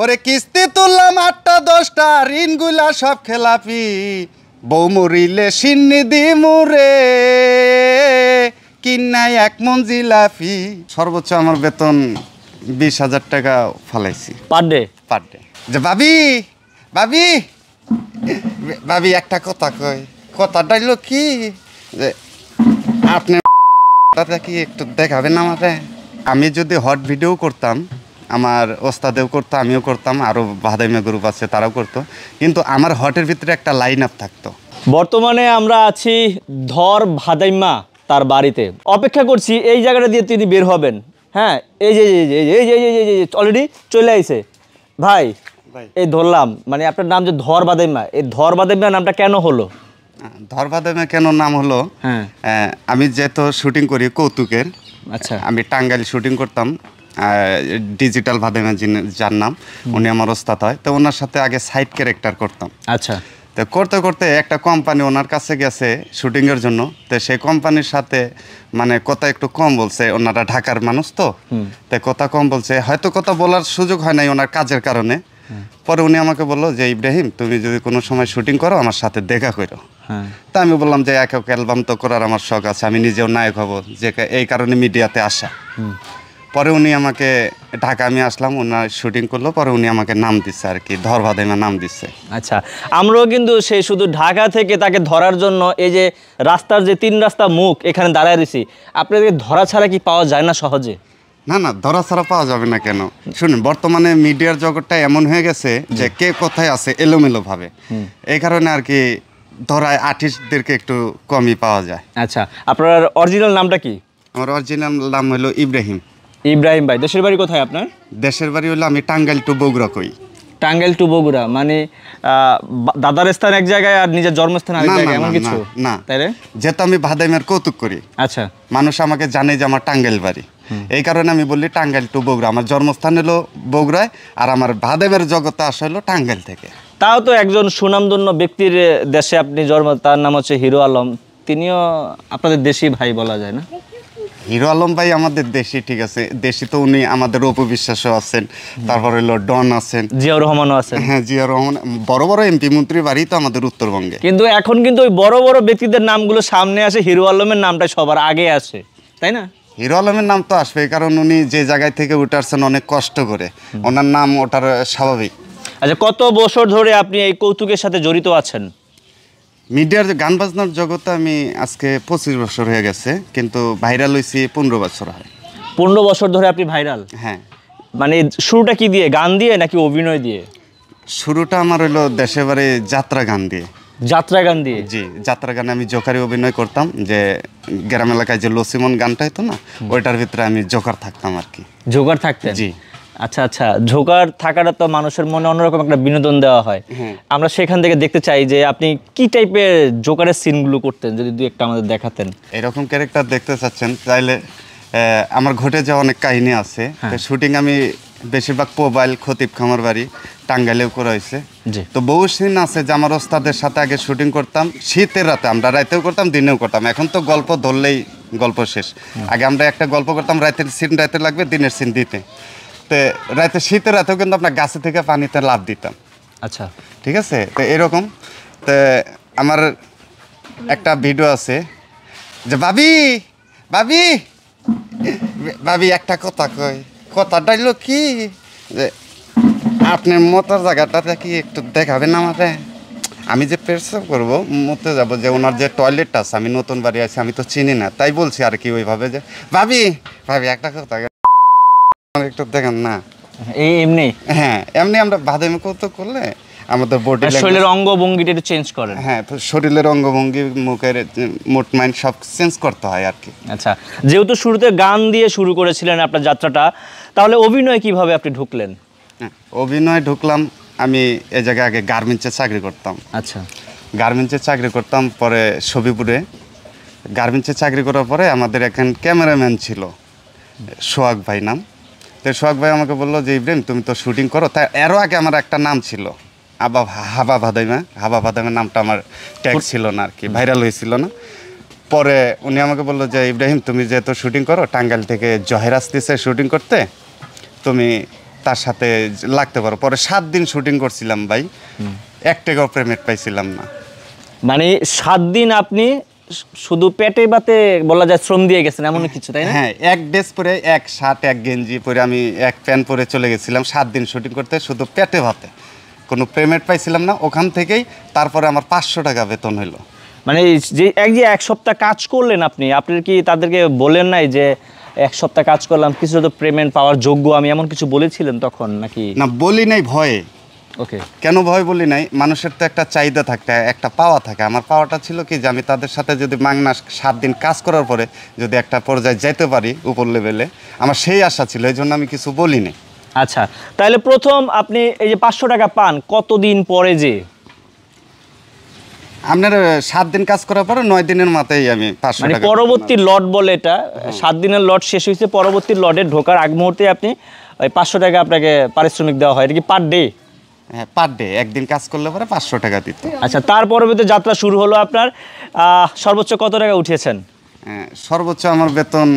ওরে কিস্তি তুললাম ৮টা ১০টা ঋণগুলা সব খেলাপি বউ মরিলে সিন্নি দি মুরে কিনাই ১ মন জিলাপি। সর্বোচ্চ আমার বেতন ২০,০০০ টাকা ফলাইছি পার ডে। যে ভাবি ভাবি ভাবি একটা কথা কই, কথাটা হইলো কি যে আপনি কি একটু দেখাবেন আমারে? আমি যদি হট ভিডিও করতাম, আমার ওস্তাদেও করতো, আমিও করতাম, আরও ভাদাইমা গ্রুপ আছে তারাও করতো, কিন্তু আমার হটের ভিতরে একটা লাইন আপ থাকতো। বর্তমানে আমরা আছি ধর ভাদাইমা তার বাড়িতে, অপেক্ষা করছি এই জায়গাটা দিয়ে তিনি বের হবেন। হ্যাঁ, এই যে অলরেডি চলে আইছে ভাই। এই ধরলাম, মানে আপনার নাম যে ধর ভাদাইমা, এই ধর ভাদাইমা নামটা কেন হলো? ধর ভাদাইমা কেন নাম হলো? হ্যাঁ, আমি যেহেতু শুটিং করি কৌতুকের, আচ্ছা, আমি টাঙ্গাইল শুটিং করতাম, ডিজিটাল ভাদাইমা যার নাম, উনি আমার ওস্তাদ হয়, তো ওনার সাথে আগে সাইড ক্যারেক্টার করতাম। আচ্ছা, তো করতে করতে একটা কোম্পানি ওনার কাছে গেছে শুটিংয়ের জন্য, তো সেই কোম্পানির সাথে মানে কথা একটু কম বলছে, ওনারা ঢাকার মানুষ তো, তাই কথা কম বলছে, হয়তো কথা বলার সুযোগ হয় নাই ওনার কাজের কারণে। পরে উনি আমাকে বললো যে ইব্রাহিম, তুমি যদি কোনো সময় শুটিং করো আমার সাথে দেখা করো। তা আমি বললাম যে এক অ্যালবাম তো করার আমার শখ আছে, আমি নিজেও নায়ক হব, যে এই কারণে মিডিয়াতে আসা। পরে উনি আমাকে ঢাকা, আমি আসলাম, ওনার শুটিং করলো, পরে উনি আমাকে নাম দিচ্ছে আর কি, ধর ভাদাইমা নাম দিচ্ছে। আচ্ছা, আমরাও কিন্তু সেই শুধু ঢাকা থেকে তাকে ধরার জন্য এই যে রাস্তার যে ৩ রাস্তা মুখ এখানে দাঁড়ায় রয়েছি, আপনাদের ধরা ছাড়া কি পাওয়া যায় না সহজে? না না, ধরা ছাড়া পাওয়া যাবে না কেন? শুনুন, বর্তমানে মিডিয়ার জগৎটা এমন হয়ে গেছে যে কে কোথায় আছে এলোমেলো ভাবে, এই কারণে আর কি ধরায় আর্টিস্টদেরকে একটু কমই পাওয়া যায়। আচ্ছা, আপনার অরিজিনাল নামটা কি? আমার অরিজিনাল নাম হলো ইব্রাহিম। ইব্রাহিম ভাই, দেশের বাড়ি কোথায় আপনার? দেশের বাড়ি হলো আমি টাঙ্গাইল টু বগুড়া কই। টাঙ্গাইল টু বগুড়া মানে দাদার স্থান এক জায়গায় আর নিজের জন্মস্থান আরেক জায়গায়, এমন কিছু না? তাইলে যেহেতু আমি ভাদাইমার কৌতুক করি, আচ্ছা, মানুষ আমাকে জানে যে আমার টাঙ্গাইল বাড়ি, এই কারণে আমি বলি টাঙ্গাইল টু বগুড়া। আমার জন্মস্থান হলো বগুড়ায়, আর আমার ভাদাইমার জগতে আসা হলো টাঙ্গাইল থেকে। তাও তো একজন সুনামধন্য ব্যক্তির দেশে আপনি জন্ম, তার নাম হচ্ছে হিরো আলম, তিনিও আপনাদের দেশি ভাই বলা যায় না? হিরো আলম ভাই আমাদের দেশি, ঠিক আছে, দেশি তো উনি আমাদের অপু বিশ্বাসও আছেন, তারপর হলো ডন আছেন, জিয়াউর রহমানও আছেন। হ্যাঁ, জিয়াউর রহমান, বড় বড় এমপি মন্ত্রী বাড়ি তো আমাদের উত্তরবঙ্গে। কিন্তু এখন কিন্তু ওই বড় বড় ব্যক্তিদের নামগুলো সামনে আসে, হিরো আলমের নামটা সবার আগে আসে, তাই না? হিরো আলমের নাম তো আসবে, কারণ উনি যে জায়গায় থেকে উঠে আসছেন অনেক কষ্ট করে, ওনার নাম ওঠার স্বাভাবিক। আচ্ছা, কত বছর ধরে আপনি এই কৌতুকের সাথে জড়িত আছেন? মিডিয়ার গান বাজনার জগতে আমি আজকে 25 বছর হয়ে গেছে, কিন্তু ভাইরাল হয়েছি 15 বছর হয়। 15 বছর ধরে আপনি ভাইরাল? হ্যাঁ। মানে শুরুটা কি দিয়ে, গান দিয়ে নাকি অভিনয় দিয়ে? শুরুটা আমার হলো দেশের বাড়ি যাত্রা গান দিয়ে। যাত্রা গান দিয়ে? জি, যাত্রা গানে আমি জোকারে অভিনয় করতাম, যে গ্রাম এলাকায় যে লসিমন গানটা হতো না, ওইটার ভিতরে আমি জোকার থাকতাম আর কি। জোকার থাকতেন? জি। আচ্ছা আচ্ছা, জোকার থাকাটা তো মানুষের মনে অন্যরকম একটা বিনোদন দেওয়া হয়, আমরা সেখান থেকে দেখতে চাই যে আপনি কি টাইপের জোকারের সিনগুলো করতেন, যদি দুই একটা আমাদের দেখাতেন। এরকম ক্যারেক্টার দেখতে চাচ্ছেন চাইলে, আমার ঘটে যাওয়া অনেক কাহিনী আছে। শুটিং আমি বেশিরভাগ মোবাইল খতিব খামার বাড়ি টাঙ্গাইলেও করা হয়েছে, তো বহু সিন আছে যে আমার ওস্তাদের সাথে আগে শুটিং করতাম, শীতের রাতে, আমরা রাতেও করতাম দিনেও করতাম, এখন তো গল্প ধরলেই গল্প শেষ। আগে আমরা একটা গল্প করতাম, রাতের সিন রাতে লাগবে, দিনের সিন দিতে, তো রাতে শীতের রাতেও কিন্তু আপনার গাছে থেকে পানিতে লাফ দিতাম। আচ্ছা, ঠিক আছে, তো এরকম। তো আমার একটা ভিডিও আছে যে ভাবি ভাবি ভাবি একটা কথা কই, কথাটা হইলো কি যে আপনার মতার জায়গাটাতে কি একটু দেখাবেন আমারে? আমি যে পেশাব করবো, মতে যাবো, যে ওনার যে টয়লেটটা আছে, আমি নতুন বাড়ি আছি, আমি তো চিনি না, তাই বলছি আর কি ওইভাবে যে ভাবি ভাবি একটা কথা একটু দেখেন না। এমনি? হ্যাঁ, এমনি আমরা ভাদাইমা কৌতুক করলে আমাদের বডি শরীরের অঙ্গভঙ্গিটা একটু চেঞ্জ করেন। হ্যাঁ, শরীরের অঙ্গভঙ্গি, মুখের মুড মাইন্ড সব চেঞ্জ করতে হয় আর কি। আচ্ছা, যেহেতু শুরুতে গান দিয়ে শুরু করেছিলেন আপনার যাত্রাটা, তাহলে অভিনয় কিভাবে আপনি ঢুকলেন? অভিনয় ঢুকলাম, আমি এ জায়গায় আগে গার্মেন্টসে চাকরি করতাম। আচ্ছা, গার্মেন্টসে চাকরি করতাম, পরে সবিপুরে গার্মেন্টসে চাকরি করার পরে আমাদের এখানে ক্যামেরাম্যান ছিল সোহাগ ভাই নাম, তো সোহাগ ভাই আমাকে বললো যে ইব্রাহিম তুমি তো শুটিং করো, তাই এরও আগে আমার একটা নাম ছিল হাবা ভাদাইমা। হাবা ভাদাইমা নামটা আমার ট্যাগ ছিল না আর কি, ভাইরাল হয়েছিল না। পরে উনি আমাকে বললো যে ইব্রাহিম তুমি যেহেতু শুটিং করো, টাঙ্গাইল থেকে জহের আসতেছে শুটিং করতে, তুমি তার সাথে লাগতে পারো। পরে 7 দিন শুটিং করছিলাম ভাই, 1 টাকাও পেমেন্ট পাইছিলাম না। মানে 7 দিন আপনি শুধু পেটে বাতে বলা যায় শ্রম দিয়ে গেছেন এমন কিছু, তাই না? হ্যাঁ, এক ড্রেস পরে, এক শার্ট, এক গেঞ্জি পরে, আমি এক প্যান্ট পরে চলে গেছিলাম 7 দিন শুটিং করতে, শুধু পেটে ভাতে, কোনো পেমেন্ট পাইছিলাম না। ওখান থেকেই তারপরে আমার 500 টাকা বেতন হইলো। মানে যে এক সপ্তাহ কাজ করলেন আপনি, আপনার কি তাদেরকে বলেন নাই যে 1 সপ্তাহ কাজ করলাম, কিছু তো পেমেন্ট পাওয়ার যোগ্য আমি, এমন কিছু বলেছিলেন তখন নাকি? না, বলি নাই ভয়ে। ওকে। কেন ভয় বলি নাই, মানুষের তো একটা চাহিদা থাকে, একটা পাওয়া থাকে। আমার পাওয়াটা ছিল কি যে আমি তাদের সাথে যদি মাংনা 7 দিন কাজ করার পরে যদি একটা পর্যায়ে যেতে পারি উপর লেভেলে, আমার সেই আশা ছিল, এই জন্য আমি কিছু বলি নাই। আচ্ছা, তাহলে প্রথম আপনি এই যে 500 টাকা পান কতদিন পরে? যে আপনার 7 দিন কাজ করার পরে 9 দিনের মাথায় আমি 500 মানে টাকা। পরবর্তী লট বলে এটা, 7 দিনের লট শেষ হয়েছে, পরবর্তী লটে ঢোকার আগ মুহূর্তে আপনি ওই 500 টাকা আপনাকে পারিশ্রমিক দেওয়া হয়। এটা কি পার ডে? হ্যাঁ, পার ডে, একদিন কাজ করলে পরে 500 টাকা দিত। আচ্ছা, তার পরবর্তী যাত্রা শুরু হলো আপনার। সর্বোচ্চ কত টাকা উঠিয়েছেন? সর্বোচ্চ আমার বেতন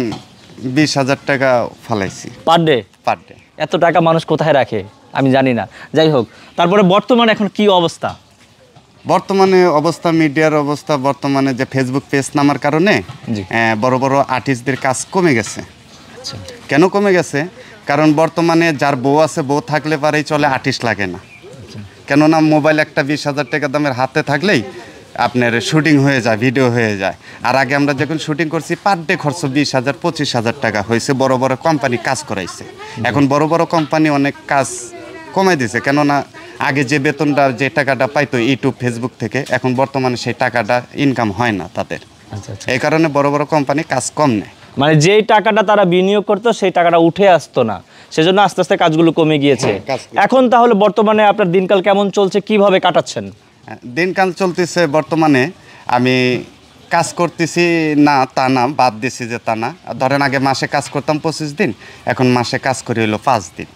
20,000 টাকা ফালাইছি পার ডে। Per day. এত টাকা মানুষ কোথায় রাখে আমি জানি না, যাই হোক। তারপরে বর্তমানে এখন কি অবস্থা? বর্তমানে অবস্থা, মিডিয়ার অবস্থা বর্তমানে যে ফেসবুক পেজ নামার কারণে জি। বড় বড় আর্টিস্টদের কাজ কমে গেছে। আচ্ছা। কেন কমে গেছে? কারণ বর্তমানে যার বউ আছে, বউ থাকলে পারেই চলে, আর্টিস্ট লাগে না। কেননা মোবাইল একটা 20,000 টাকা দামের হাতে থাকলেই আপনার শুটিং হয়ে যায়, ভিডিও হয়ে যায়। আর আগে আমরা যখন শুটিং করছি পার ডে খরচ 20,000 25,000 টাকা হয়েছে, বড় বড় কোম্পানি কাজ করাইছে। এখন বড় বড় কোম্পানি অনেক কাজ কমাই দিয়েছে, কেননা আগে যে বেতনটা, যে টাকাটা পাইতো ইউটিউব ফেসবুক থেকে, এখন বর্তমানে সেই টাকাটা ইনকাম হয় না তাদের। আচ্ছা আচ্ছা। এই কারণে বড় বড় কোম্পানি কাজ কম নেয়। মানে যেই টাকাটা তারা বিনিয়োগ করতো সেই টাকাটা উঠে আসতো না, সেজন্য আস্তে আস্তে কাজগুলো কমে গিয়েছে। এখন তাহলে বর্তমানে আপনার দিনকাল কেমন চলছে, কিভাবে কাটাচ্ছেন? দিনকাল চলতেছে, বর্তমানে আমি কাজ করতেছি না তা না, বাদ দিছি যে তা না। ধরেন আগে মাসে কাজ করতাম 25 দিন, এখন মাসে কাজ করি হলো 5 দিন।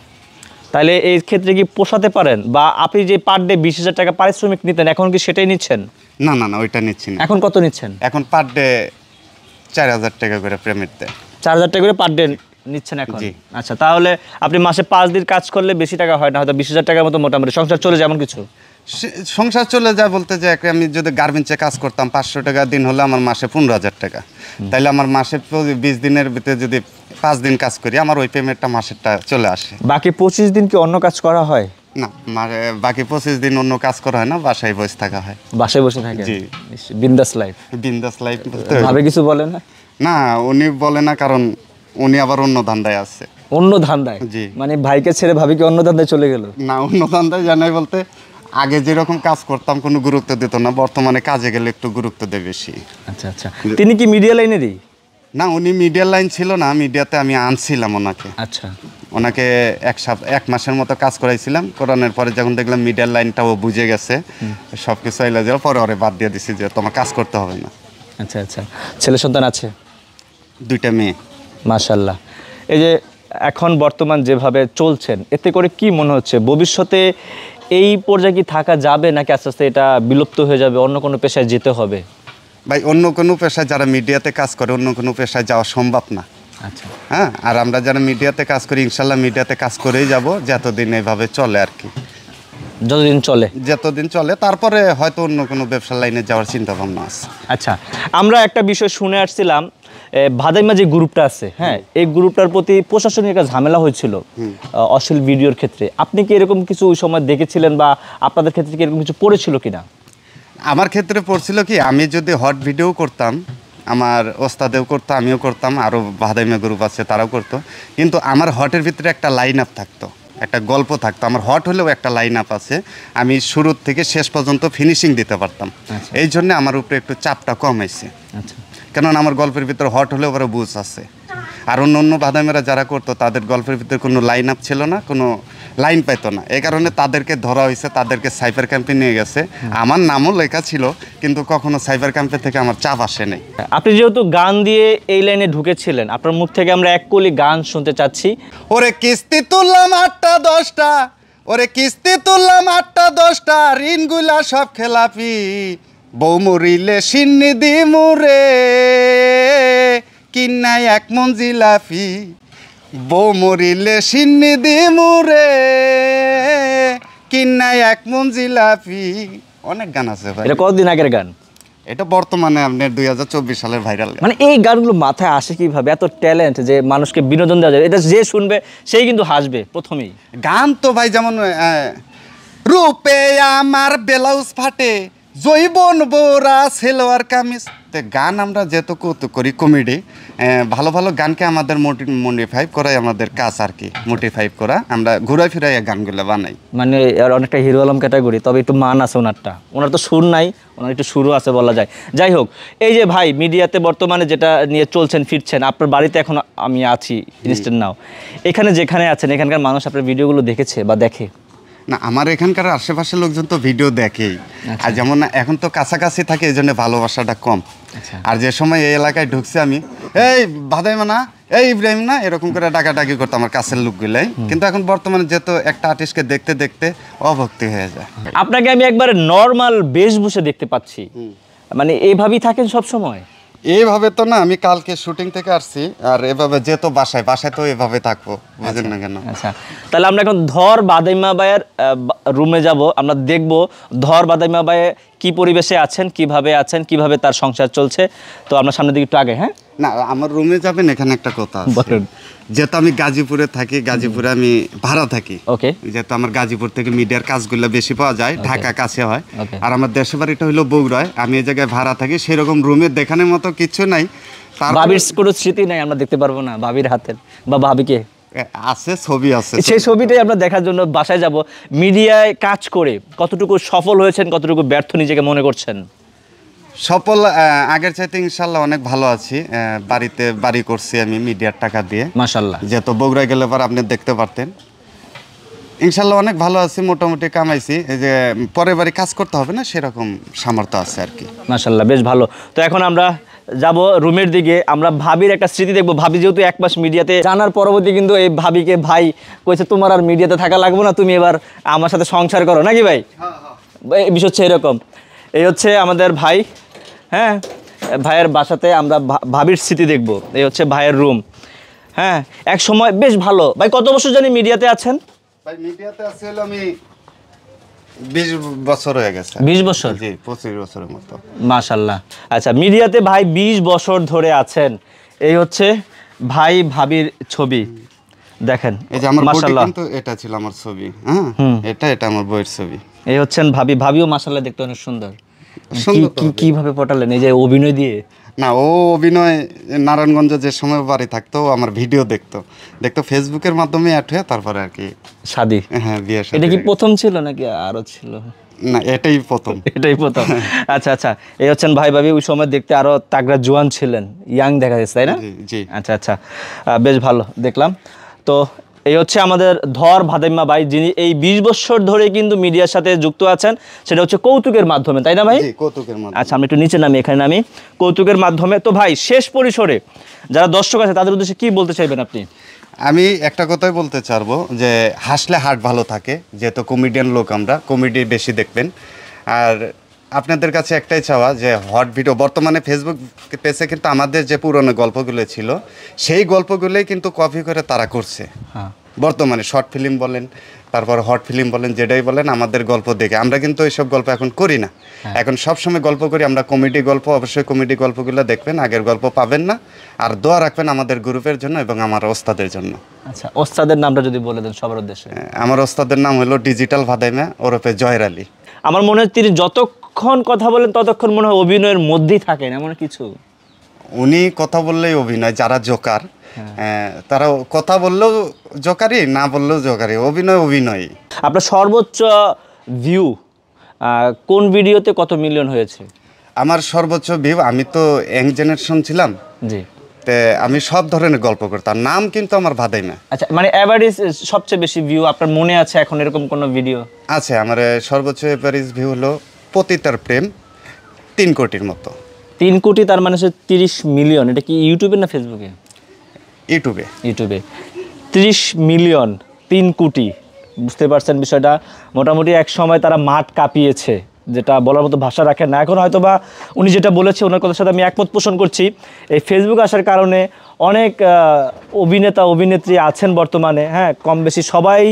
তাহলে এই ক্ষেত্রে কি পোষাতে পারেন? বা আপনি যে পার ডে 20,000 টাকা পারিশ্রমিক নিতেন, এখন কি সেটাই নিচ্ছেন? না না না, ওইটা নিচ্ছি না। এখন কত নিচ্ছেন? এখন পার ডে 4,000 টাকা করে পেমেন্ট দেয়। 4,000 টাকা করে পার ডে নিচ্ছেন এখন? জি। আচ্ছা, তাহলে আপনি মাসে 5 দিন কাজ করলে বেশি টাকা হয় না, হয়তো 20,000 টাকার মতো মোটামুটি সংসার চলে যায়, এমন কিছু? সংসার চলে যায় বলতে যে আমি যদি গার্মেন্টসে কাজ করতাম 500 টাকা দিন হলে আমার মাসে 15,000 টাকা। তাইলে আমার মাসে 20 দিনের ভিতরে যদি 5 দিন কাজ করি, আমার ওই পেমেন্টটা মাসেরটা চলে আসে। বাকি 25 দিন কি অন্য কাজ করা হয়? না, বাকি 25 দিন অন্য কাজ করা হয় না, বাসায় বসে থাকা হয়। বাসায় বসে থাকে? জি। বিন্দাস লাইফ। বিন্দাস লাইফ। ভাবে কিছু বলে না? না, উনি বলে না, কারণ উনি আবার অন্য ধান্দায় আছে। অন্য ধান্দায়? জি। মানে ভাইকে ছেড়ে ভাবি কি অন্য ধান্দায় চলে গেল? না, অন্য ধান্দায় জানাই বলতে আগে যেরকম কাজ করতাম কোনো গুরুত্ব দিত না, বর্তমানে কাজে গেলে একটু গুরুত্ব দেয় বেশি। আচ্ছা আচ্ছা। তিনি কি মিডিয়া লাইনেরই? না, উনি মিডিয়ার লাইন ছিল না, মিডিয়াতে আমি আনছিলাম ওনাকে। আচ্ছা। ওনাকে 1 মাসের মতো কাজ করাইছিলাম, করানোর পরে যখন দেখলাম মিডিয়ার লাইনটাও বুঝে গেছে, সব কিছু এলে যাওয়ার পরে ওরে বাদ দিয়ে দিছি যে তোমার কাজ করতে হবে না। আচ্ছা আচ্ছা। ছেলে সন্তান আছে? 2টা মেয়ে। মাশাআল্লাহ। এই যে এখন বর্তমান যেভাবে চলছেন, এতে করে কি মনে হচ্ছে ভবিষ্যতে এই পর্যায়ে কি থাকা যাবে, নাকি আস্তে আস্তে এটা বিলুপ্ত হয়ে যাবে, অন্য কোনো পেশায় যেতে হবে? ভাই, অন্য কোনো পেশায় যারা মিডিয়াতে কাজ করে অন্য কোনো পেশায় যাওয়া সম্ভব না। আচ্ছা। হ্যাঁ, আর আমরা যারা মিডিয়াতে কাজ করি ইনশাল্লাহ মিডিয়াতে কাজ করেই যাব, যতদিন এভাবে চলে আর কি। যতদিন চলে? যতদিন চলে, তারপরে হয়তো অন্য কোনো ব্যবসার লাইনে যাওয়ার চিন্তা ভাবনা আছে। আচ্ছা, আমরা একটা বিষয় শুনে আসছিলাম, ভাদাইমা যে গ্রুপটা আছে, হ্যাঁ, এই গ্রুপটার প্রতি প্রশাসনিক একটা ঝামেলা হয়েছিল অশ্লীল ভিডিওর ক্ষেত্রে। আপনি কি এরকম কিছু ওই সময় দেখেছিলেন, বা আপনাদের ক্ষেত্রে কি এরকম কিছু পড়েছিল কিনা? আমার ক্ষেত্রে পড়ছিল কি, আমি যদি হট ভিডিও করতাম, আমার ওস্তাদেও করতো, আমিও করতাম, আরও ভাদাইমা গ্রুপ আছে তারাও করতো, কিন্তু আমার হটের ভিতরে একটা লাইন আপ থাকতো, একটা গল্প থাকতো। আমার হট হলেও একটা লাইন আপ আছে, আমি শুরুর থেকে শেষ পর্যন্ত ফিনিশিং দিতে পারতাম। এই জন্য আমার উপরে একটু চাপটা কম হয়েছে। আচ্ছা। কেননা আমার গল্পের ভিতরে হট হলেও ওরা বুঝ আছে। আর অন্য অন্য বাদামেরা যারা করতো তাদের গল্পের ভিতরে কোনো লাইন আপ ছিল না, কোনো লাইন পাইতো না। এই কারণে তাদেরকে ধরা হয়েছে, তাদেরকে সাইবার ক্যাম্পে নিয়ে গেছে। আমার নামও লেখা ছিল, কিন্তু কখনো সাইবার ক্যাম্পে থেকে আমার চাপ আসে নাই। আপনি যেহেতু গান দিয়ে এই লাইনে ঢুকেছিলেন, আপনার মুখ থেকে আমরা এক কলি গান শুনতে চাচ্ছি। ওরে কিস্তি তুললাম 8টা 10টা, ওরে কিস্তি তুললাম 8টা 10টা, ঋণগুলা সব খেলাপি, বউ মরিলে সিন্নি দিমুরে, কিন্নাই 1 মন জিলাপি। বউ মরিলে সিন্নি দি মুরে কিন্নাই এক মন জিলাপি, অনেক গান আছে ভাই। এটা কতদিন আগের গান? এটা বর্তমানে আপনার 2024 সালের ভাইরাল গান। মানে এই গানগুলো মাথায় আসে কিভাবে? এত ট্যালেন্ট যে মানুষকে বিনোদন দেওয়া যায়, এটা যে শুনবে সেই কিন্তু হাসবে প্রথমেই। গান তো ভাই যেমন রূপে আমার ব্লাউজ ফাটে, জৈবন বোরা সেলোয়ার কামিজ, তো গান আমরা যেহেতু কৌতুক করি কমেডি, ভালো ভালো গানকে আমাদের মডিফাই করাই আমাদের কাজ আর কি। মোটিফাই করা, আমরা ঘুরাই ফিরাই গানগুলো বানাই। মানে আর অনেকটা হিরো আলম ক্যাটাগরি, তবে একটু মান আছে ওনারটা। ওনার তো সুর নাই, ওনার একটু সুরও আছে বলা যায়। যাই হোক, এই যে ভাই মিডিয়াতে বর্তমানে যেটা নিয়ে চলছেন ফিরছেন, আপনার বাড়িতে এখন আমি আছি ইনস্ট্যান্ট নাও, এখানে যেখানে আছেন এখানকার মানুষ আপনার ভিডিওগুলো দেখেছে বা দেখে? না, আমার এখানকার আশেপাশের লোকজন তো ভিডিও দেখেই। আর যেমন এখন তো কাছাকাছি থাকে, এই জন্য ভালোবাসাটা কম। আর যে সময় এই এলাকায় ঢুকছি আমি, এই ভাদাইমা না, এই ইব্রাহিম না, এরকম করে ডাকাডাকি করতো আমার কাছের লোকগুলাই। কিন্তু এখন বর্তমানে যেহেতু একটা আর্টিস্টকে দেখতে দেখতে অভক্তি হয়ে যায়। আপনাকে আমি একবারে নর্মাল বেশভূষে দেখতে পাচ্ছি, মানে এইভাবেই থাকেন সব সময়? এইভাবে তো না, আমি কালকে শুটিং থেকে আসছি, আর এভাবে যেহেতু বাসায় তো এভাবে থাকবো, বুঝেন না কেন? আচ্ছা, তাহলে আমরা এখন ধর বাদাইমা ভাইয়ের রুমে যাব, আমরা দেখব ধর বাদাইমা ভাই কি পরিবেশে আছেন, কিভাবে আছেন, কিভাবে তার সংসার চলছে। তো আমরা সামনের দিকে একটু আগে, হ্যাঁ না, আমার রুমে যাবেন, এখানে একটা কথা আছে। বলুন। যেহেতু আমি গাজীপুরে থাকি, গাজীপুরে আমি ভাড়া থাকি, ওকে। যেহেতু আমার গাজীপুর থেকে মিডিয়ার কাজগুলো বেশি পাওয়া যায়, ঢাকা কাছে হয়। Okay. আর আমার দেশের বাড়িটা হলো বগুড়ায়, আমি এই জায়গায় ভাড়া থাকি, সেরকম রুমে দেখানোর মতো কিছু নাই। ভাবির কোনো স্মৃতি নাই আমরা দেখতে পারবো না ভাবির হাতের, বা ভাবিকে? আছে, ছবি আছে। সেই ছবিটাই আমরা দেখার জন্য বাসায় যাব। মিডিয়ায় কাজ করে কতটুকু সফল হয়েছেন, কতটুকু ব্যর্থ নিজেকে মনে করছেন? সফল, আগের চাইতে ইনশাল্লাহ অনেক ভালো আছি। বাড়িতে বাড়ি করছি আমি মিডিয়ার টাকা দিয়ে, মাশাআল্লাহ। যেহেতু বগুড়ায় গেলে পর আপনি দেখতে পারতেন। ইনশাল্লাহ অনেক ভালো আছি, মোটামুটি কামাইছি। এই যে পরের বাড়ি কাজ করতে হবে না, সেরকম সামর্থ্য আছে আর কি। মাশাআল্লাহ, বেশ ভালো। তো এখন আমরা যাব রুমের দিকে, আমরা ভাবির একটা স্মৃতি দেখবো। ভাবি যেহেতু 1 মাস মিডিয়াতে জানার পরবর্তী কিন্তু এই ভাবিকে ভাই কইছে তোমার আর মিডিয়াতে থাকা লাগবে না, তুমি এবার আমার সাথে সংসার করো, নাকি ভাই? এই বিষয় হচ্ছে এরকম। এই হচ্ছে আমাদের ভাই, হ্যাঁ, ভাইয়ের বাসাতে আমরা ভাবির স্মৃতি দেখবো। এই হচ্ছে ভাইয়ের রুম, হ্যাঁ। এক সময় বেশ ভালো। ভাই কত বছর জানি মিডিয়াতে আছেন? ভাই মিডিয়াতে আছি হলো আমি 20 বছর হয়ে গেছে। 20 বছর? জি, 25 বছরের মতো। মাশাআল্লাহ। আচ্ছা, মিডিয়াতে ভাই 20 বছর ধরে আছেন। এই হচ্ছে ভাই ভাবির ছবি, দেখেন। এই যে আমার বইটা মাশাআল্লাহ, কিন্তু এটা ছিল আমার ছবি, হ্যাঁ, এটা আমার বইয়ের ছবি। এই হচ্ছেন ভাবি। ভাবিও মাশাআল্লাহ দেখতে অনেক সুন্দর। সুন্দর তো কিভাবে পটালেন? এই যে অভিনয় দিয়ে? না, ও অভিনয় নারায়ণগঞ্জে যে সময় বাড়ি থাকতো, আমার ভিডিও দেখতো ফেসবুকের মাধ্যমে অ্যাড হয়ে তারপরে আর কি শাদি। হ্যাঁ, বিয়ে শাদী। এটা কি প্রথম ছিল নাকি আরো ছিল? না, এটাই প্রথম। এটাই প্রথম। আচ্ছা আচ্ছা, এই হচ্ছেন ভাই ভাবি। ওই সময় দেখতে আরো তাগড়া জোয়ান ছিলেন, ইয়াং দেখা যাচ্ছে, তাই না? জি। আচ্ছা আচ্ছা, বেশ ভালো দেখলাম। তো এই হচ্ছে আমাদের ধর ভাদাইম্মা ভাই, যিনি এই 20 বছর ধরে কিন্তু মিডিয়ার সাথে যুক্ত আছেন, সেটা হচ্ছে কৌতুকের মাধ্যমে, তাই না ভাই? জি, কৌতুকের মাধ্যমে। আচ্ছা, আমি একটু নিচে নামি, এখানে নামি। কৌতুকের মাধ্যমে। তো ভাই শেষ পরিসরে যারা দর্শক আছে তাদের উদ্দেশ্যে কি বলতে চাইবেন আপনি? আমি একটা কথাই বলতে চাইবো যে হাসলে হার্ট ভালো থাকে, যেহেতু কমেডিয়ান লোক, আমরা কমেডি বেশি দেখবেন। আর আপনাদের কাছে একটাই চাওয়া যে হট ভিডিও, বর্তমানে ফেসবুক পেজে কিন্তু আমাদের যে পুরনো গল্পগুলো ছিল, সেই গল্পগুলোই কিন্তু কপি করে তারা করছে। হ্যাঁ, বর্তমানে শর্ট ফিল্ম বলেন, তারপর হট ফিল্ম বলেন, যেটাই বলেন, আমাদের গল্প দেখে আমরা কিন্তু এইসব গল্প এখন করি না। এখন সবসময় গল্প করি আমরা কমেডি গল্প। অবশ্যই কমেডি গল্পগুলো দেখবেন, আগের গল্প পাবেন না। আর দোয়া রাখবেন আমাদের গ্রুপের জন্য এবং আমার ওস্তাদের জন্য। আচ্ছা, ওস্তাদের নামটা যদি বলে দেন সবার উদ্দেশ্যে। আমার ওস্তাদের নাম হলো ডিজিটাল ভাদাইমা, ওরফে জয়ের আলী। আমার মনে হয় তিনি যতক্ষণ কথা বলেন ততক্ষণ মনে হয় অভিনয়ের মধ্যেই থাকেন, এমন কিছু? উনি কথা বললেই অভিনয়, যারা জোকার তারা কথা বললেও জোকারি, না বললেও জোকারি, অভিনয়। আপনার সর্বোচ্চ ভিউ কোন ভিডিওতে কত মিলিয়ন হয়েছে? আমার সর্বোচ্চ ভিউ, আমি তো ইয়াং জেনারেশন ছিলাম, জি, তে আমি সব ধরনের গল্প করতাম। নাম কিন্তু আমার ভাদাইমা। আচ্ছা, মানে এভারেজ সবচেয়ে বেশি ভিউ আপনার মনে আছে এখন এরকম কোনো ভিডিও আছে? আমার সর্বোচ্চ এভারেজ ভিউ হলো পতিতার প্রেম, 3 কোটির মতো। 3 কোটি, তার মানে 30 মিলিয়ন। এটা কি ইউটিউবে না ফেসবুকে? ইউটিউবে। 30 মিলিয়ন, 3 কোটি। বুঝতে পারছেন বিষয়টা? মোটামুটি এক সময় তারা মাঠ কাঁপিয়েছে যেটা বলার মতো ভাষা রাখেন না। এখন হয়তো বা উনি যেটা বলেছে ওনার কথার সাথে আমি একমত পোষণ করছি। এই ফেসবুক আসার কারণে অনেক অভিনেতা অভিনেত্রী আছেন বর্তমানে, হ্যাঁ, কম বেশি সবাই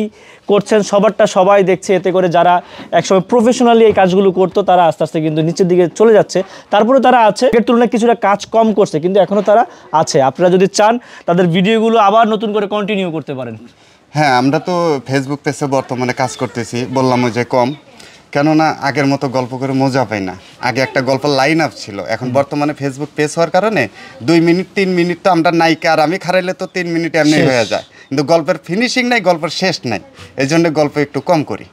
করছেন, সবারটা সবাই দেখছে। এতে করে যারা একসময় প্রফেশনালি এই কাজগুলো করতো তারা আস্তে আস্তে কিন্তু নিচের দিকে চলে যাচ্ছে। তারপরে তারা আছে, এর তুলনায় কিছুটা কাজ কম করছে, কিন্তু এখনও তারা আছে। আপনারা যদি চান তাদের ভিডিওগুলো আবার নতুন করে কন্টিনিউ করতে পারেন। হ্যাঁ, আমরা তো ফেসবুক পেজে বর্তমানে কাজ করতেছি, বললাম ওই যে কম, কেননা আগের মতো গল্প করে মজা পাই না। আগে একটা গল্পের লাইন আপ ছিল, এখন বর্তমানে ফেসবুক পেজ হওয়ার কারণে 2 মিনিট 3 মিনিট তো আমরা নায়িকা আর আমি খারাইলে তো 3 মিনিট এমনি হয়ে যায়, কিন্তু গল্পের ফিনিশিং নাই, গল্পের শেষ নাই, এই জন্য গল্প একটু কম করি।